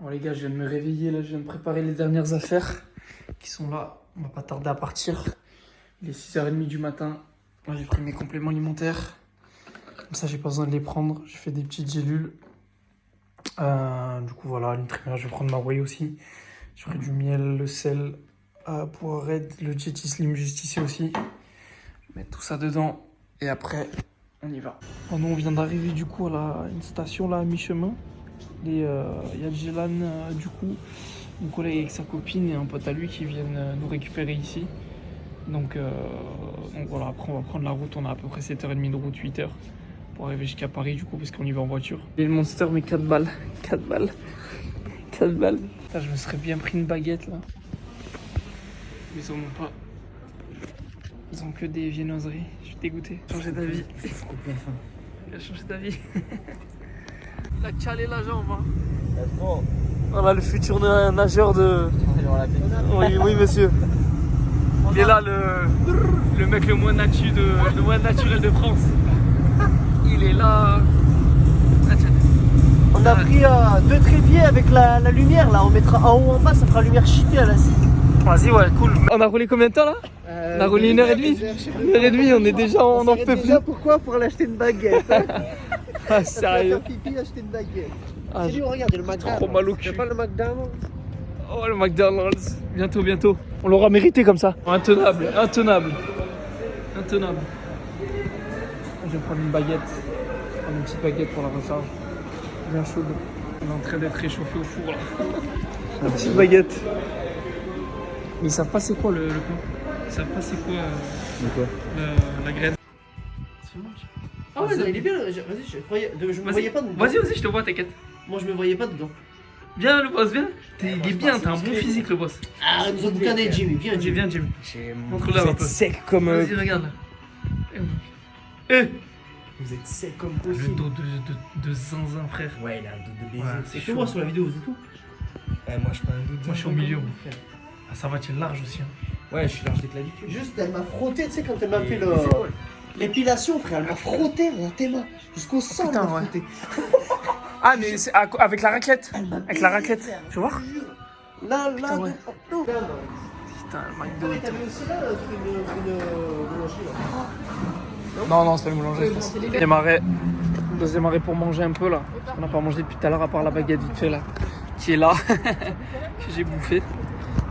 Bon les gars, je viens de me réveiller, là, je viens de préparer les dernières affaires qui sont là. On va pas tarder à partir. Il est 6h30 du matin. Là, j'ai pris mes compléments alimentaires. Comme ça, j'ai pas besoin de les prendre. J'ai fait des petites gélules. Du coup, voilà, nutrimère, je vais prendre ma whey aussi. Je ferai du miel, le sel, Powerade, le Jetty Slim juste ici aussi. Je vais mettre tout ça dedans et après, on y va. Bon, nous, on vient d'arriver du coup à une station là à mi-chemin. Il y a Jelan, du coup, mon collègue avec sa copine et un pote à lui qui viennent nous récupérer ici. Donc voilà, après on va prendre la route, on a à peu près 7h30 de route, 8h pour arriver jusqu'à Paris du coup parce qu'on y va en voiture. Et le Monster mais 4 balles, 4 balles, 4 balles. Là, je me serais bien pris une baguette là. Mais ils en ont pas. Ils ont que des viennoiseries, je suis dégoûté. Changer d'avis. Il a changé d'avis. Il a calé la jambe. Hein. Voilà le futur nageur de... Oui, oui monsieur. Il est là le mec le moins naturel de France. Il est là. On a pris 2 trépieds avec la lumière là, on mettra en haut en bas, ça fera lumière cheatée à la scie. Vas-y ouais cool. On a roulé combien de temps là? On a roulé 1h30. 1h30, on est déjà on en peut plus. Pourquoi? Pour aller acheter une baguette. Ah sérieux? Faire pipi, acheter une baguette. Ah, C'est lui, regarde, le McDonald's. trop mal au cul. C'est pas le McDonald's. Oh le McDonald's. Bientôt, bientôt. On l'aura mérité comme ça. Intenable, intenable. Intenable. Je vais prendre une baguette. Je vais prendre une petite baguette pour la recharge. Bien chaude. On est en train d'être réchauffé au four là. Une petite baguette. Mais ils savent pas c'est quoi le pain. Ils savent pas c'est quoi, la graine. Ah ouais, non, il est bien. Vas-y, je me voyais pas dedans. Vas-y, vas-y, je te vois, t'inquiète. Moi, je me voyais pas dedans. Viens le boss, viens. Il est bien, t'as un bon physique le boss. Ah, nous a boucané Jimmy, viens Jimmy. Viens Jimmy. Vous êtes sec comme... Vas-y, regarde là. Vous êtes sec comme Le possible. dos de zinzin, frère. Ouais, il a un dos de baiser. Ouais, Et que moi sur la vidéo, vous êtes où? Ouais, moi je prends un dos de... Moi, je suis au milieu. Ah, ça va, tu es large aussi. Hein. Ouais, je suis large des clavicules. Juste, elle m'a frotté, tu sais, quand elle m'a fait l'épilation, frère, elle m'a frotté, regarde tes mains. Jusqu'au sang, putain, elle m'a ouais. frotté. Ah, mais c'est avec la raclette. Avec la raclette. Tu vois? Là, Putain, ouais. partout. Putain, le McDo. Mais t'avais aussi là une boulangerie là. Non, c'est pas le boulanger, je pense. Deuxième arrêt pour manger un peu là. On n'a pas mangé depuis tout à l'heure à part la baguette vite fait là. Qui est là. Que j'ai bouffé.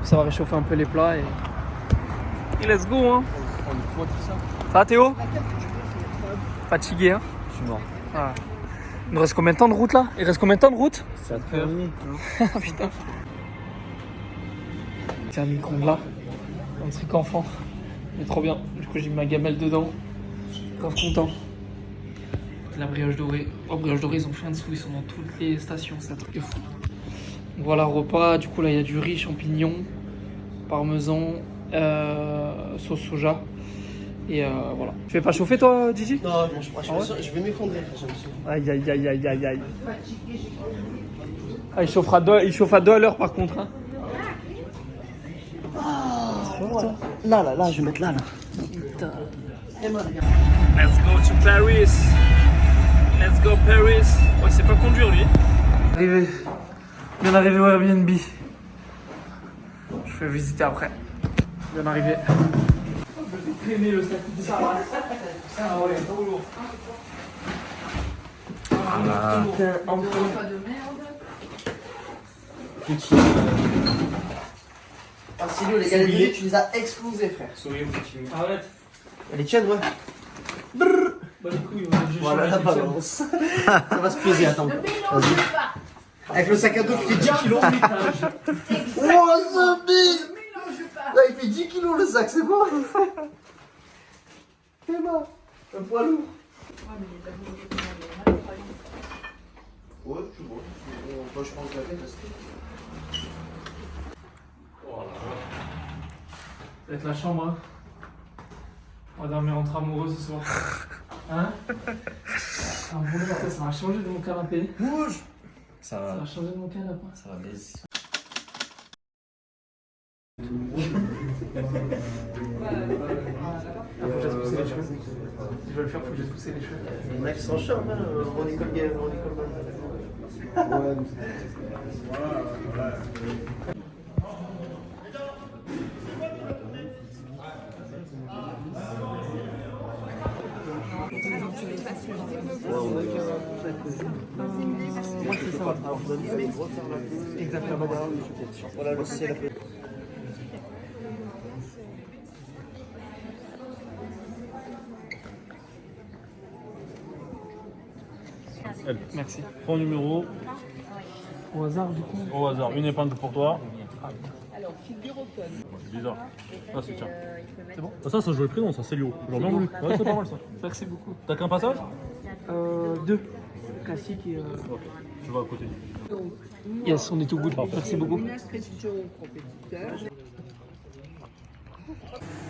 Ça va réchauffer un peu les plats et let's go hein. Ça va Théo? Fatigué hein? Je suis mort. Ah. Il nous reste combien de temps de route là? Il reste combien de temps de route? Ça te fait Putain. C'est un micro-ondes là. Un truc enfant. Mais trop bien. Du coup j'ai mis ma gamelle dedans. Grave content. La brioche dorée. Oh brioche dorée ils ont fait un dessous, ils sont dans toutes les stations, c'est un truc de fou. Donc voilà repas, du coup là il y a du riz, champignons, parmesan, sauce soja. Et voilà. Tu veux pas chauffer toi Gigi? Non, je mange pas, je vais m'effondrer, frère, j'aime ça. Aïe aïe aïe aïe aïe aïe. Ah, il chauffe à 2 à l'heure par contre hein. Voilà. Là, je vais mettre là. Putain. Let's Let's go to Paris. Let's go Paris. Ouais, il sait pas conduire lui. Arrivé. Bien arrivé au Airbnb. Je fais visiter après. Bien arrivé. Je vais traîner le sac de ça. Ça ouais, trop lourd. Voilà. Pas de merde. Petit... Ah, Célio, les galeries, tu les as explosés, frère. Sourire petit. Arrête. Elle est tienne, ouais. Bah les couilles, Voilà la balance. Ça va se peser, attends. Ne mélange pas. Avec le sac à dos qui fait 10 kilos. Exact. Oh, zombie! Ne mélange pas. Là, il fait 10 kilos le sac, c'est bon? C'est bon. Un poids lourd. Ouais, mais les tabous de commande, Ouais, tu vois. Moi, je pense la tête, c'est Voilà. Ça va être la chambre hein. On va dormir entre amoureux ce soir. Hein? Ah, bon, ça va changer de mon canapé. Bouge! Ça Ça va. va changer de mon canapé. Ça va baiser. Ah, faut que je laisse pousser les cheveux. Si je veux le faire, faut que je laisse pousser les cheveux. Il y en a qui sont chauds, hein. On école. Exactement. Voilà le ciel. Merci. Prends numéro Au hasard, du coup. au hasard. Une épingle pour toi. Alors, figure automne. C'est bizarre. Ah, c'est tiens. C'est bon? Ah, ça joue le prénom, ça, c'est Léo. J'aurais bien voulu. Ouais, c'est pas mal ça. Merci beaucoup. T'as qu'un passage? 2. Classique et. Tu vas à côté. Yes, on est tout good. Merci beaucoup. Une inscription compétiteur.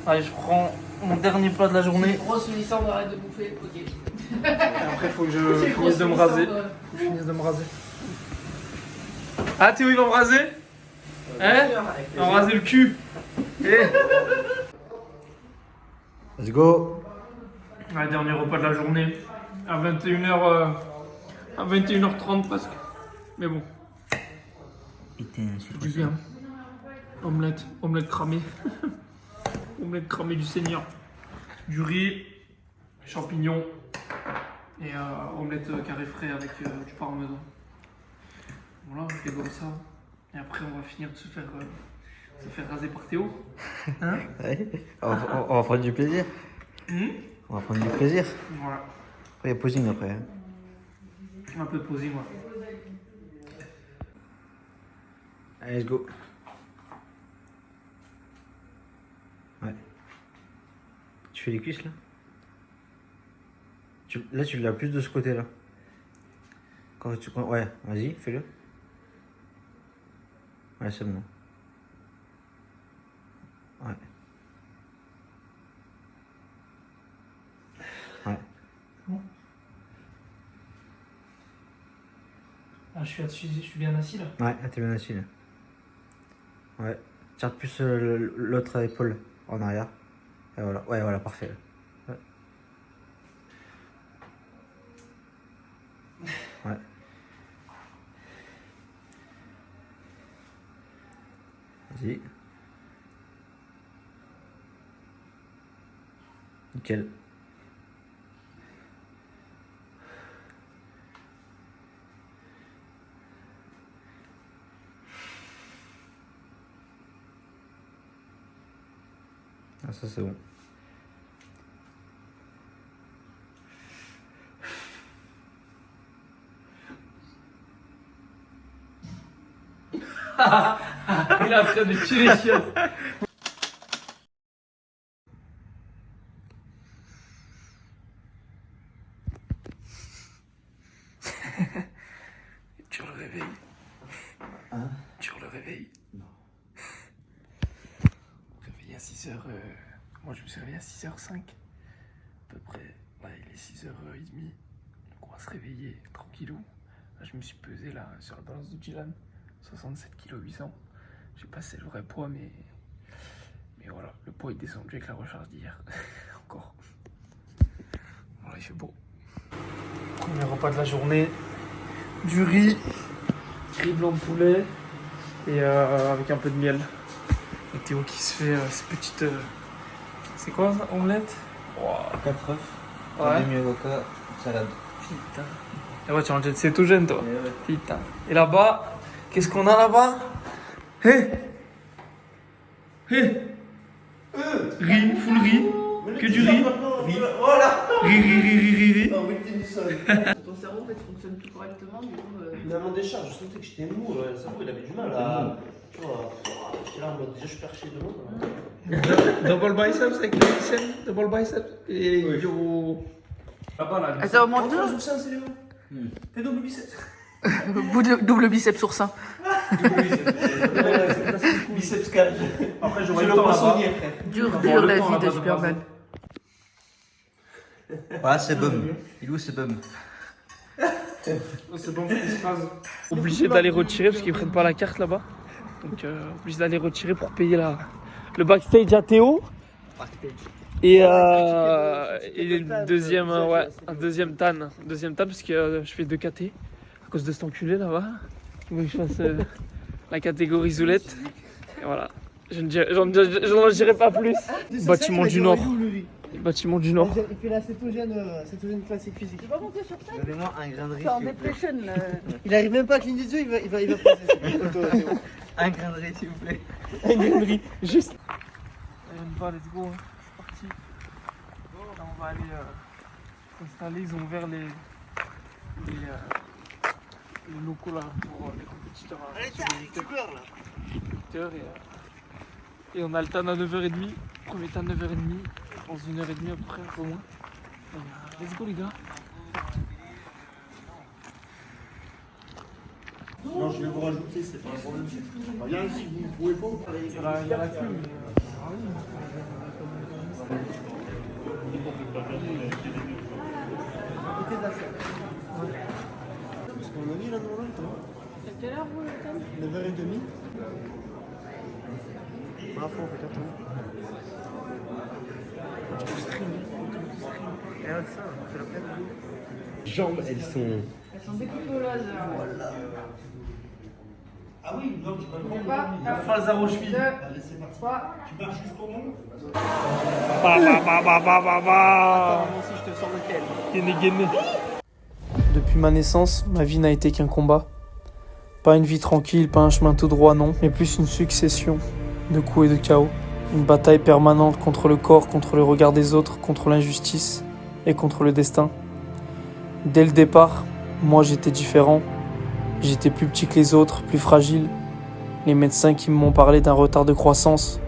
Allez, je prends mon dernier plat de la journée. Grosse licence, arrête de bouffer. Ok. Après, faut que je finisse de me raser. Faut que je finisse de me raser. Ah, Théo, il va me raser? Hein? Il va me raser le cul. Eh. Let's go. Ouais, dernier repas de la journée. À 21h. À 21h30 presque. Mais bon. Du bien. Omelette. Omelette cramée. Omelette cramée du Seigneur. Du riz. Champignons. Et omelette carré frais avec du parmesan. Voilà, je rigole ça. Et après, on va finir de se faire raser par Théo. Hein? Ouais. On va prendre du plaisir. On va prendre du plaisir. Voilà. Après, il y a posing après. Hein. Un peu de posing, moi. Allez, let's go. Ouais. Tu fais les cuisses là? Là, tu l'as plus de ce côté-là. Ouais, vas-y, fais-le. Ouais, c'est bon. Ouais. Ouais. Ah, je suis bien assis là. Ouais, t'es bien assis là. Ouais. Tire plus l'autre épaule en arrière. Et voilà. Ouais, voilà, parfait. Ouais. Ouais. Vas-y. Nickel. Ah, ça c'est bon. Il est en train de tuer les chiottes. Tu le réveilles. Hein? Tu le réveilles. Non. Réveillé à 6h. Moi je me suis réveillé à 6h05. À peu près. Ouais, il est 6h30. Donc on va se réveiller tranquillou. Là, je me suis pesé là sur la balance de Dylan. 67 kg 800. Je sais pas si c'est le vrai poids, mais voilà, le poids est descendu avec la recharge d'hier. Encore. Voilà, il fait beau. Premier repas de la journée. Du riz blanc de poulet et avec un peu de miel. Et Théo qui se fait ses petites. C'est quoi ça? Omelette? Wow. 4 œufs, Ouais. demi avocat, salade. Putain. Et ouais, tu en jettes, c'est tout jeune toi. Putain. Et là-bas, qu'est-ce qu'on a là-bas? Hé! Hé! Riz, full riz. Que du riz. Voilà. Riz. Ton cerveau en fait fonctionne plus correctement, du coup. Finalement des charges, je sentais que j'étais mou, le cerveau il avait du mal à. Tu vois, j'étais là en mode déjà je suis perché de l'autre. Double biceps avec le biceps. Double biceps. Et yo. Là-bas là. Ça augmente Deux ou ça, c'est les T'es double biceps. double biceps sur sein. Biceps cage. Après J'ai j'aurai le le temps poissonnier, là-bas. frère. Dur la vie de Superman. Voilà, c'est bum. Il est où c'est bum? C'est bon, il se passe. Obligé d'aller retirer parce qu'ils prennent pas la carte là-bas. Donc obligé d'aller retirer pour payer le backstage à Théo. Et une deuxième, ouais, un deuxième tan parce que je fais 2 KT. à cause de cet enculé là-bas. Il veut que je fasse la catégorie zoulette. Et voilà. Je n'en dirai pas plus. Bâtiment du Nord. Bâtiment du Nord. Il fait la cétogène classique physique. Tu vas monter sur scène? Donnez-moi un grain de riz. T'es en s'il vous plaît. dépression là. Il arrive même pas à cligner des yeux, il va passer. Un grain de riz, s'il vous plaît. Une grainerie, juste. Allez, on y va, let's go. Hein. C'est parti. Là, on va aller s'installer. Ils ont ouvert les locaux là pour les compétiteurs. Allez, tiens, tu pleures là. Et on a le TAN à 9h30. Premier TAN 9h30. Dans 1h30 à peu près, au moins. Let's go les gars. Non, je vais vous rajouter, c'est pas un problème. Il y a un si vous ne pouvez pas, vous Il y a la pluie, mais. Parce qu'on a mis là dans l'autre. C'est quelle heure vous le temps? 9h30. Ah, faut, on fait 4 ans. Jambes, elles sont. Elles sont découpées au laser. Ah oui, non, tu vas le Pas. Phase à cheville. 2, 3. Tu marches jusqu'au nom. Moi aussi, je te sors lequel. Depuis ma naissance, ma vie n'a été qu'un combat. Pas une vie tranquille, pas un chemin tout droit, non, mais plus une succession de coups et de chaos. Une bataille permanente contre le corps, contre le regard des autres, contre l'injustice et contre le destin. Dès le départ, moi j'étais différent. J'étais plus petit que les autres, plus fragile. Les médecins qui m'ont parlé d'un retard de croissance,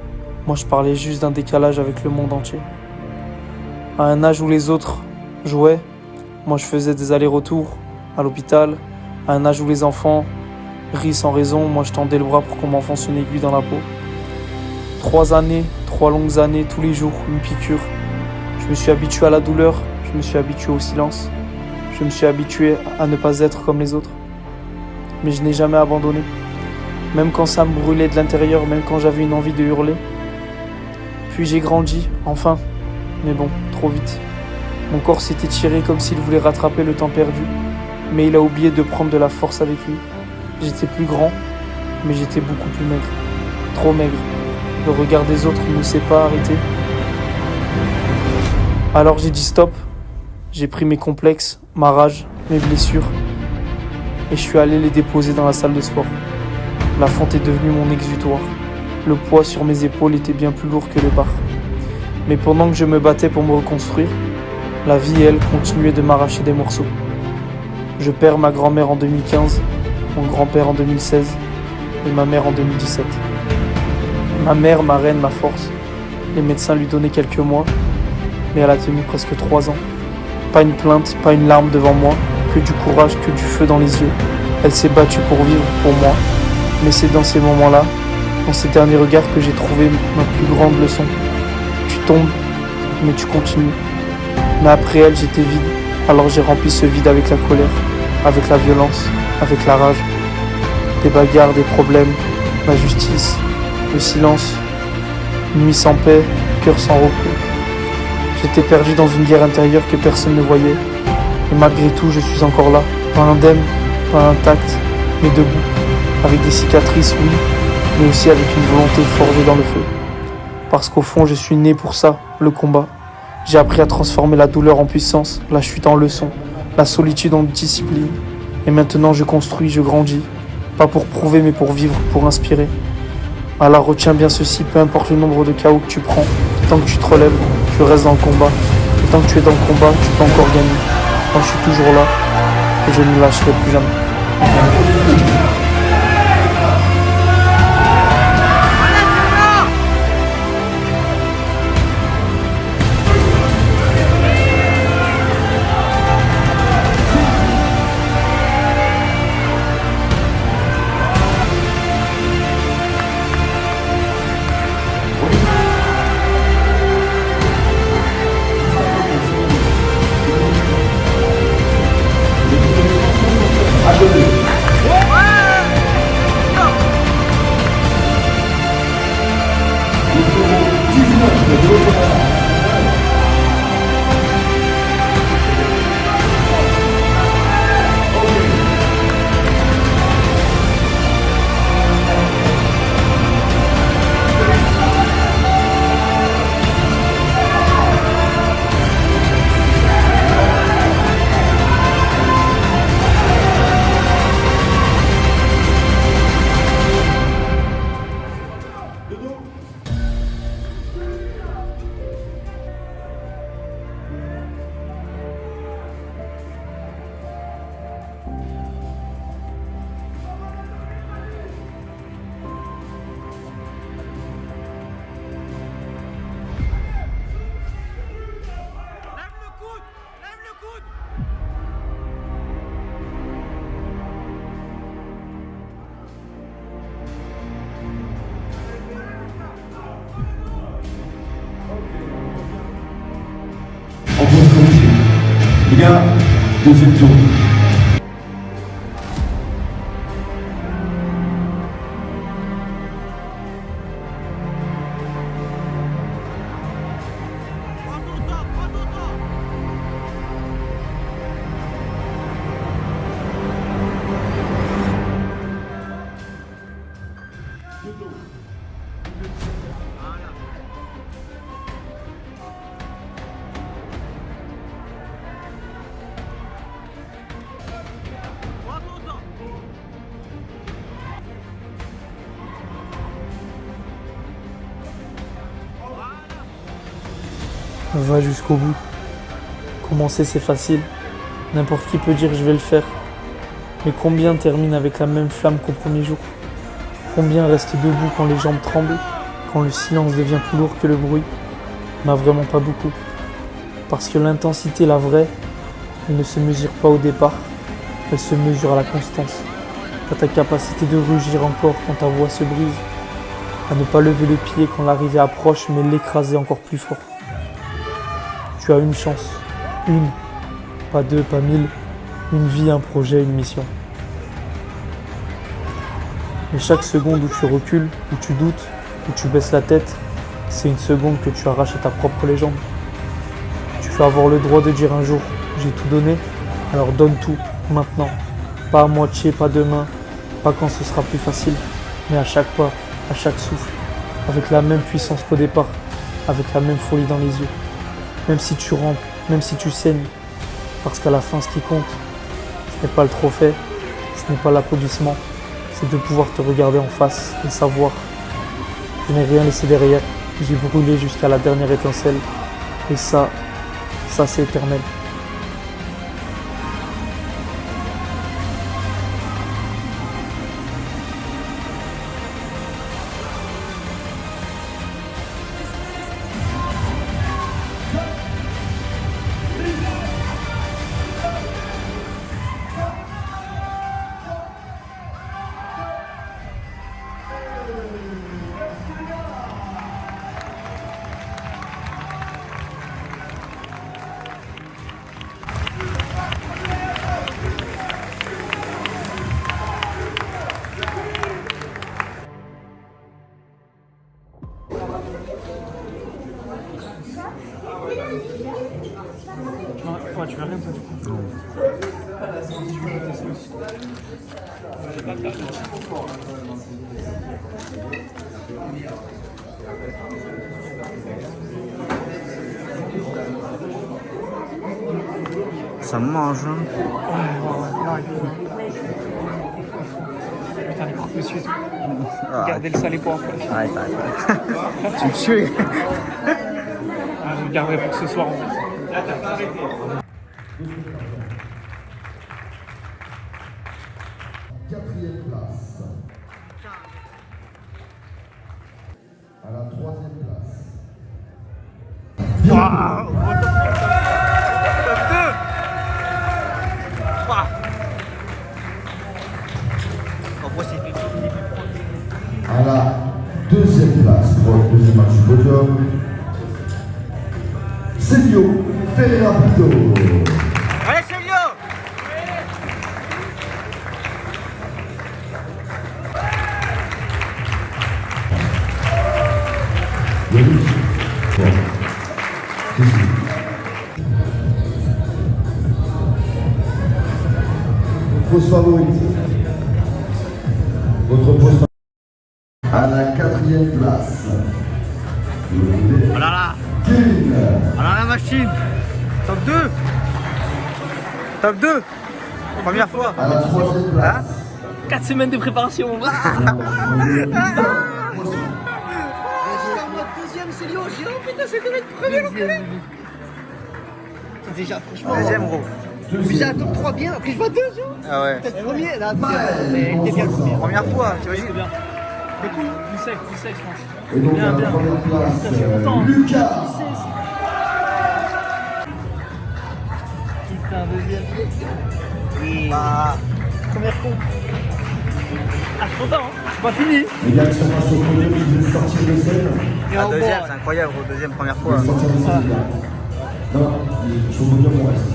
moi je parlais juste d'un décalage avec le monde entier. À un âge où les autres jouaient, moi je faisais des allers-retours à l'hôpital. À un âge où les enfants rient sans raison, moi je tendais le bras pour qu'on m'enfonce une aiguille dans la peau. 3 années, 3 longues années, tous les jours, une piqûre. Je me suis habitué à la douleur, je me suis habitué au silence. Je me suis habitué à ne pas être comme les autres. Mais je n'ai jamais abandonné. Même quand ça me brûlait de l'intérieur, même quand j'avais une envie de hurler. Puis j'ai grandi, enfin. Mais bon, trop vite. Mon corps s'est étiré comme s'il voulait rattraper le temps perdu. Mais il a oublié de prendre de la force avec lui. J'étais plus grand, mais j'étais beaucoup plus maigre. Trop maigre. Le regard des autres ne s'est pas arrêté. Alors j'ai dit stop. J'ai pris mes complexes, ma rage, mes blessures. Et je suis allé les déposer dans la salle de sport. La fonte est devenue mon exutoire. Le poids sur mes épaules était bien plus lourd que les barres. Mais pendant que je me battais pour me reconstruire, la vie, elle, continuait de m'arracher des morceaux. Je perds ma grand-mère en 2015, mon grand-père en 2016 et ma mère en 2017. Ma mère, ma reine, ma force. Les médecins lui donnaient quelques mois, mais elle a tenu presque 3 ans. Pas une plainte, pas une larme devant moi, que du courage, que du feu dans les yeux. Elle s'est battue pour vivre, pour moi. Mais c'est dans ces moments-là, dans ces derniers regards, que j'ai trouvé ma plus grande leçon. Tu tombes, mais tu continues. Mais après elle, j'étais vide. Alors j'ai rempli ce vide avec la colère, avec la violence, avec la rage. Des bagarres, des problèmes, l'injustice, le silence. Nuit sans paix, cœur sans repos. J'étais perdu dans une guerre intérieure que personne ne voyait. Et malgré tout, je suis encore là. Pas indemne, pas intact, mais debout. Avec des cicatrices, oui, mais aussi avec une volonté forgée dans le feu. Parce qu'au fond, je suis né pour ça, le combat. J'ai appris à transformer la douleur en puissance, la chute en leçon, la solitude en discipline. Et maintenant, je construis, je grandis. Pas pour prouver, mais pour vivre, pour inspirer. Alors retiens bien ceci, peu importe le nombre de chaos que tu prends, tant que tu te relèves, tu restes dans le combat. Et tant que tu es dans le combat, tu peux encore gagner. Moi, je suis toujours là et je ne lâcherai plus jamais. À donner. bien. Deuxième tour. Va jusqu'au bout. Commencer c'est facile. N'importe qui peut dire je vais le faire. Mais combien terminent avec la même flamme qu'au premier jour? Combien restent debout quand les jambes tremblent, quand le silence devient plus lourd que le bruit? Vraiment pas beaucoup. Parce que l'intensité, la vraie, elle ne se mesure pas au départ, elle se mesure à la constance. À ta capacité de rugir encore quand ta voix se brise. À ne pas lever le pied quand l'arrivée approche, mais l'écraser encore plus fort. Tu as une chance, une, pas deux, pas mille, une vie, un projet, une mission. Mais chaque seconde où tu recules, où tu doutes, où tu baisses la tête, c'est une seconde que tu arraches à ta propre légende. Tu vas avoir le droit de dire un jour, j'ai tout donné, alors donne tout, maintenant. Pas à moitié, pas demain, pas quand ce sera plus facile, mais à chaque pas, à chaque souffle, avec la même puissance qu'au départ, avec la même folie dans les yeux. Même si tu rampes, même si tu saignes, parce qu'à la fin, ce qui compte, ce n'est pas le trophée, ce n'est pas l'applaudissement, c'est de pouvoir te regarder en face et savoir je n'ai rien laissé derrière, j'ai brûlé jusqu'à la dernière étincelle, et ça c'est éternel. Ouais, tu veux rien, toi, du coup? Non. Ça mange. Hein. Ouais, là, putain, les croque monsieur. Gardez le salé pour après. Arrête. Tu me tues. Ah, je le garderai pour ce soir en fait. Quatrième place. À la troisième place. Waouh! À la deuxième place, pour le deuxième match du podium, Célio Ferreira Pinto. Allez, Célio! Yannick. Bon. Jésus. Pause favorite. Votre pause favorite. À la quatrième place. Oh là là! Kevin. Oh là la machine! Top 2! Top 2! Première fois! À la troisième place. 4 semaines de préparation. Déjà, franchement. Deuxième gros. Mais j'ai un top 3 bien, après je vois 2 jours. Ah ouais. Peut-être premier, là, mais t'es bien le premier. Première fois, tu imagines? C'est bien. C'est cool, du sec, je pense. Et donc Bien, à la bien. première place, Je suis content. Lucas. Putain, deuxième. Bah. Première con. Ah, je suis content, hein. C'est pas fini. Les gars qui sont passés au podium, ils veulent sortir de scène. La deuxième, c'est incroyable, gros. Deuxième, première Ils fois. veulent sortir de scène, les gars. Non, il faut au podium, on reste.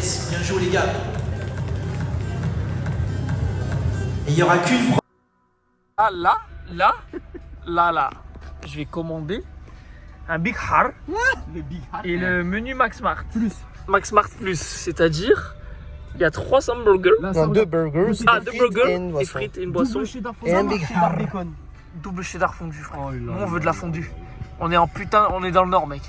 Yes, bien joué les gars. Et il y aura qu'une. Ah là, je vais commander un Big Har et le menu Max Smart Plus. Max Smart Plus, c'est-à-dire il y a 300 burgers. Non, 2 burgers. Ah, 2 burgers, une des boisson. frites et une boisson. Et un Big Har. Double cheddar fondu, frère. Nous, on veut de la fondue. On est on est dans le nord, mec.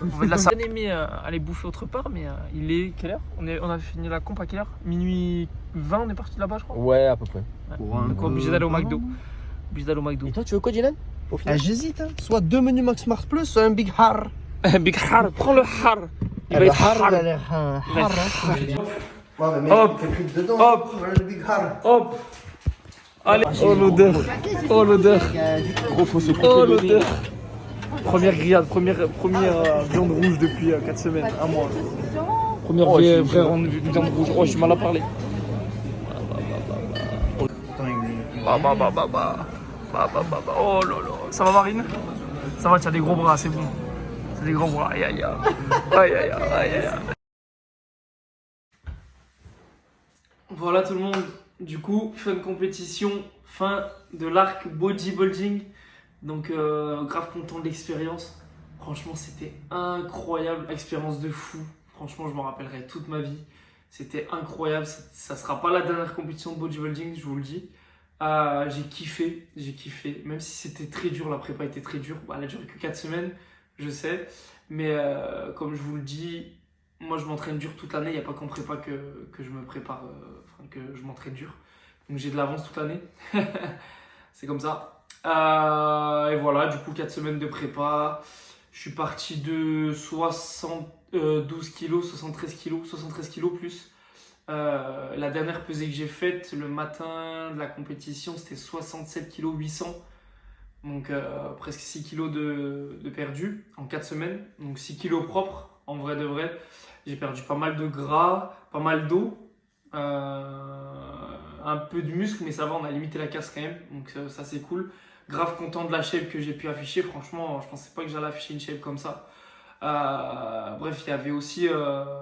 On veut de la salade. J'ai bien aimé aller bouffer autre part, mais il est quelle heure on a fini la comp à quelle heure? Minuit 20, on est parti là-bas, je crois. Ouais, à peu près. Ouais. Donc, obligé d'aller au McDo. Obligé d'aller au McDo. Et toi, tu veux quoi, Dylan? J'hésite. Hein. Soit 2 menus Max Smart Plus, soit un Big Har. Big Har, prends le Har. Il va être Har, Har. il a l'air Har. Ouais, mais Hop. t'es pris dedans. Hop. Voilà le Big Har. Hop. Allez. Oh l'odeur. Oh l'odeur. Gros, faut se Oh l'odeur. Première grillade, première viande rouge depuis 4 semaines, un mois. Première vraie viande rouge. Oh, j'ai mal à parler. Oh là là. Ça va, Marine? Ça va, tu as des gros bras, c'est bon. C'est des gros bras. Aïe aïe aïe. Aïe aïe aïe aïe aïe. Voilà tout le monde. Du coup, fin de compétition, fin de l'arc bodybuilding. Donc, grave content de l'expérience. Franchement, c'était incroyable. Expérience de fou. Franchement, je m'en rappellerai toute ma vie. C'était incroyable. Ça sera pas la dernière compétition de bodybuilding, je vous le dis. J'ai kiffé. Même si c'était très dur, la prépa était très dure. Elle a duré que 4 semaines, je sais. Mais comme je vous le dis, moi je m'entraîne dur toute l'année. Il n'y a pas qu'en prépa que je me prépare, que je m'entraîne dur. Donc j'ai de l'avance toute l'année. C'est comme ça. Et voilà, du coup 4 semaines de prépa. Je suis parti de 72 kg, 73 kg plus. La dernière pesée que j'ai faite le matin de la compétition, c'était 67 kg 800. Donc presque 6 kg de perdu en 4 semaines. Donc 6 kg propres, en vrai de vrai. J'ai perdu pas mal de gras, pas mal d'eau. Un peu de muscle, mais ça va, on a limité la casse quand même. Donc ça c'est cool. Grave content de la shape que j'ai pu afficher. Franchement, je pensais pas que j'allais afficher une shape comme ça. Bref, il y avait aussi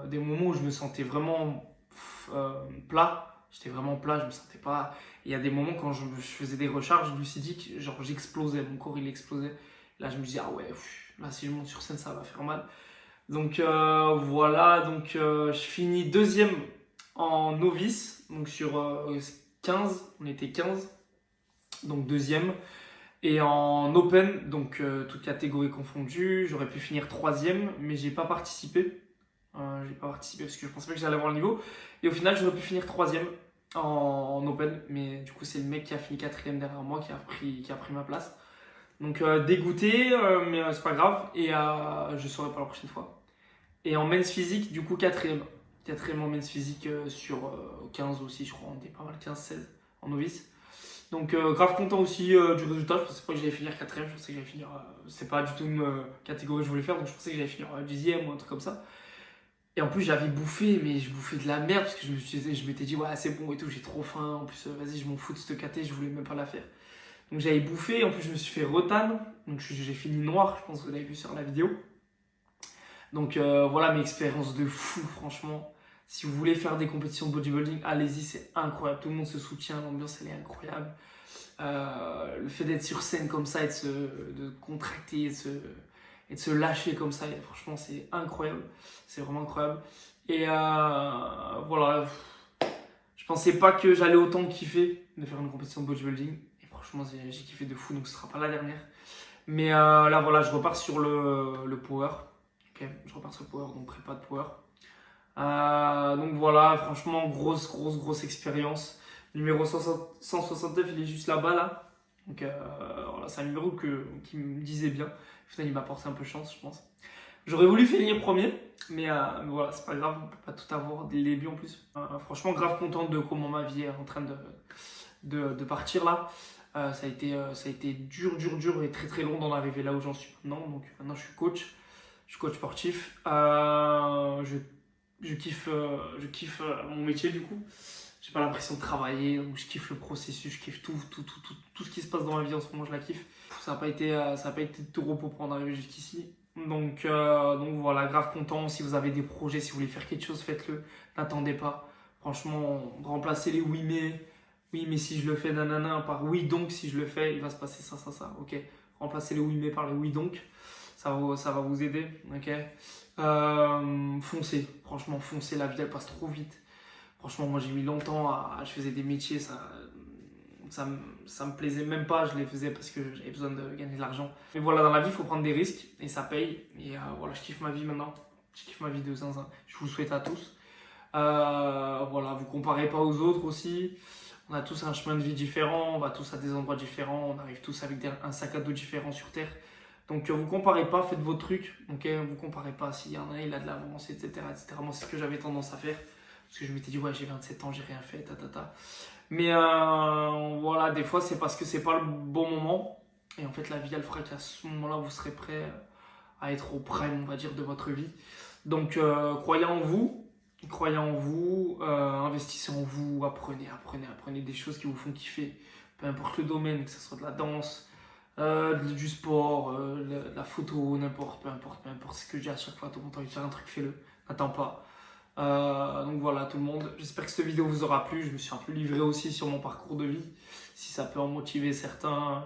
des moments où je me sentais vraiment plat. J'étais vraiment plat, je me sentais pas. Il y a des moments quand je faisais des recharges glucidiques, genre j'explosais, mon corps il explosait. Là, je me disais, ah ouais, là si je monte sur scène, ça va faire mal. Donc voilà, donc je finis deuxième en novice, donc sur 15, on était 15, donc deuxième. Et en open, donc toutes catégories confondues, j'aurais pu finir troisième, mais j'ai pas participé. J'ai pas participé parce que je pensais pas que j'allais avoir le niveau. Et au final, j'aurais pu finir troisième en open, mais du coup, c'est le mec qui a fini quatrième derrière moi qui a pris ma place. Donc dégoûté, mais c'est pas grave. Et je saurai pas la prochaine fois. Et en men's physique, du coup, quatrième en men's physique sur 15 aussi, je crois. On était pas mal 15-16 en novice. Donc grave content aussi du résultat. Je pensais pas que j'allais finir quatrième, je pensais que j'allais finir. C'est pas du tout une catégorie que je voulais faire, donc je pensais que j'allais finir dixième ou un truc comme ça. Et en plus j'avais bouffé, mais je bouffais de la merde parce que je m'étais dit ouais c'est bon et tout, j'ai trop faim. En plus vas-y je m'en fous de cette caté, je voulais même pas la faire. Donc j'avais bouffé, en plus je me suis fait retan, donc j'ai fini noir, je pense que vous l'avez vu sur la vidéo. Donc voilà mes expériences de fou franchement. Si vous voulez faire des compétitions de bodybuilding, allez-y, c'est incroyable. Tout le monde se soutient, l'ambiance elle est incroyable. Le fait d'être sur scène comme ça et de contracter et de se lâcher comme ça, franchement c'est incroyable. C'est vraiment incroyable. Et voilà, je pensais pas que j'allais autant kiffer de faire une compétition de bodybuilding. Et franchement j'ai kiffé de fou, donc ce sera pas la dernière. Mais là voilà, je repars sur le power. Ok, je repars sur le power, donc prépa de power. Donc voilà, franchement, grosse expérience. Numéro 169, il est juste là-bas, là. Donc voilà, c'est un numéro qui me disait bien. Au final, il m'a porté un peu chance, je pense. J'aurais voulu finir premier, mais voilà, c'est pas grave, on peut pas tout avoir dès le début en plus. Franchement, grave content de comment ma vie est en train de partir là. Ça a été dur et très long d'en arriver là où j'en suis maintenant. Donc maintenant, je suis coach sportif. Je kiffe mon métier du coup. J'ai pas l'impression de travailler, donc je kiffe le processus, je kiffe tout ce qui se passe dans ma vie en ce moment, je la kiffe. Ça n'a pas été de repos pour en arriver jusqu'ici. Donc voilà, grave content. Si vous avez des projets, si vous voulez faire quelque chose, faites-le. N'attendez pas. Franchement, remplacez les oui mais. Oui mais si je le fais nanana par oui donc si je le fais, il va se passer ça. Ok. Remplacez les oui mais par les oui donc. Ça va vous aider. Ok. Foncez. Franchement, foncez. La vie elle passe trop vite. Franchement, moi j'ai mis longtemps je faisais des métiers, ça me plaisait même pas, je les faisais parce que j'avais besoin de gagner de l'argent. Mais voilà, dans la vie, il faut prendre des risques et ça paye. Et voilà, je kiffe ma vie maintenant. Je kiffe ma vie de zinzin. Je vous le souhaite à tous. Voilà, vous comparez pas aux autres aussi. On a tous un chemin de vie différent, on va tous à des endroits différents, on arrive tous avec un sac à dos différent sur Terre. Donc vous comparez pas, faites vos trucs. Ok, vous comparez pas s'il y en a, il a de l'avance, etc. Moi, c'est ce que j'avais tendance à faire. Parce que je m'étais dit, ouais, j'ai 27 ans, j'ai rien fait, Mais voilà, des fois, c'est parce que c'est pas le bon moment. Et en fait, la vie, elle fera qu'à ce moment-là, vous serez prêt à être au prime, on va dire, de votre vie. Donc, croyez en vous, investissez en vous, apprenez des choses qui vous font kiffer. Peu importe le domaine, que ce soit de la danse, du sport, de la photo, peu importe ce que je dis à chaque fois, tout le monde a envie de faire un truc, fais-le, n'attends pas. Donc voilà tout le monde, j'espère que cette vidéo vous aura plu. Je me suis un peu livré aussi sur mon parcours de vie, si ça peut en motiver certains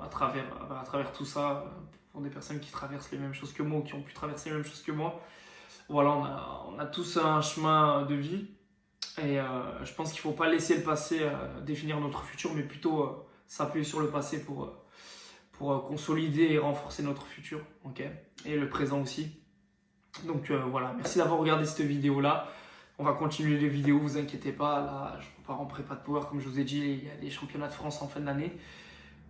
à travers tout ça, pour des personnes qui traversent les mêmes choses que moi ou qui ont pu traverser les mêmes choses que moi. Voilà, on a tous un chemin de vie et je pense qu'il ne faut pas laisser le passé définir notre futur, mais plutôt s'appuyer sur le passé pour consolider et renforcer notre futur, ok, et le présent aussi. Donc voilà, merci d'avoir regardé cette vidéo là. On va continuer les vidéos, vous inquiétez pas. Là, je repars en prépa de power, comme je vous ai dit, il y a des championnats de France en fin d'année.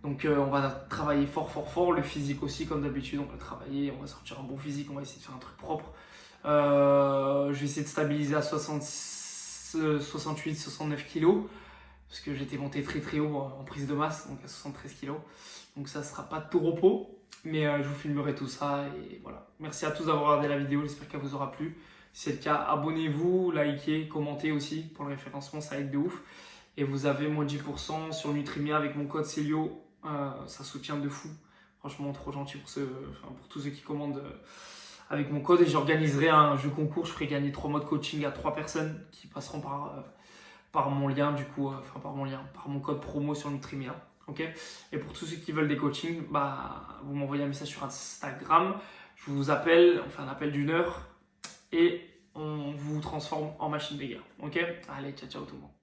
Donc on va travailler fort. Le physique aussi, comme d'habitude, on va travailler, on va sortir un bon physique, on va essayer de faire un truc propre. Je vais essayer de stabiliser à 68-69 kg. Parce que j'étais monté très haut en prise de masse, donc à 73 kg. Donc ça ne sera pas de tout repos. Mais je vous filmerai tout ça et voilà. Merci à tous d'avoir regardé la vidéo, j'espère qu'elle vous aura plu. Si c'est le cas, abonnez-vous, likez, commentez aussi pour le référencement, ça aide de ouf. Et vous avez moins 10% sur Nutrimia avec mon code Célio, ça soutient de fou. Franchement, trop gentil pour tous ceux qui commandent avec mon code. Et j'organiserai un jeu concours, je ferai gagner 3 mois de coaching à 3 personnes qui passeront par mon lien, du coup, par mon code promo sur Nutrimia. Okay. Et pour tous ceux qui veulent des coachings, vous m'envoyez un message sur Instagram, je vous appelle, on fait un appel d'1 heure et on vous transforme en machine de guerre. Ok. Allez, ciao tout le monde.